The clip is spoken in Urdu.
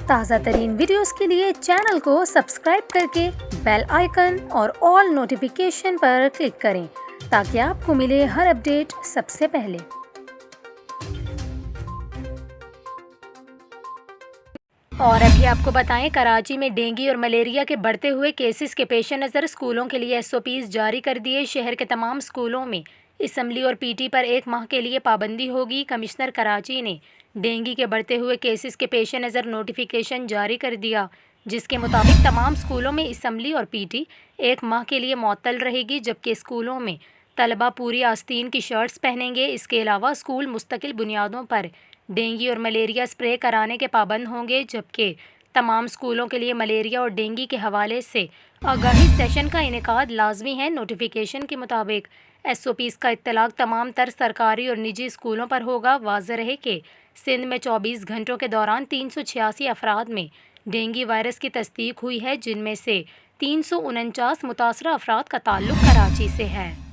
تازہ ترین ویڈیوز کے لیے چینل کو سبسکرائب کر کے بیل آئیکن اور آل نوٹیفیکیشن پر کلک کریں تاکہ آپ کو ملے ہر اپڈیٹ سب سے پہلے۔ اور ابھی آپ کو بتائیں، کراچی میں ڈینگی اور ملیریا کے بڑھتے ہوئے کیسز کے پیش نظر اسکولوں کے لیے SOPs جاری کر دیے۔ شہر کے تمام اسکولوں میں اسمبلی اور PT پر 1 ماہ کے لیے پابندی ہوگی۔ کمشنر کراچی نے ڈینگی کے بڑھتے ہوئے کیسز کے پیش نظر نوٹیفیکیشن جاری کر دیا، جس کے مطابق تمام اسکولوں میں اسمبلی اور PT 1 ماہ کے لیے معطل رہے گی، جبکہ اسکولوں میں طلبہ پوری آستین کی شرٹس پہنیں گے۔ اس کے علاوہ اسکول مستقل بنیادوں پر ڈینگی اور ملیریا اسپرے کرانے کے پابند ہوں گے، جبکہ تمام اسکولوں کے لیے ملیریا اور ڈینگی کے حوالے سے آگاہی سیشن کا انعقاد لازمی ہے۔ نوٹیفیکیشن کے مطابق SOPs کا اطلاق تمام تر سرکاری اور نجی اسکولوں پر ہوگا۔ واضح رہے کہ سندھ میں 24 گھنٹوں کے دوران 386 افراد میں ڈینگی وائرس کی تصدیق ہوئی ہے، جن میں سے 349 متاثرہ افراد کا تعلق کراچی سے ہے۔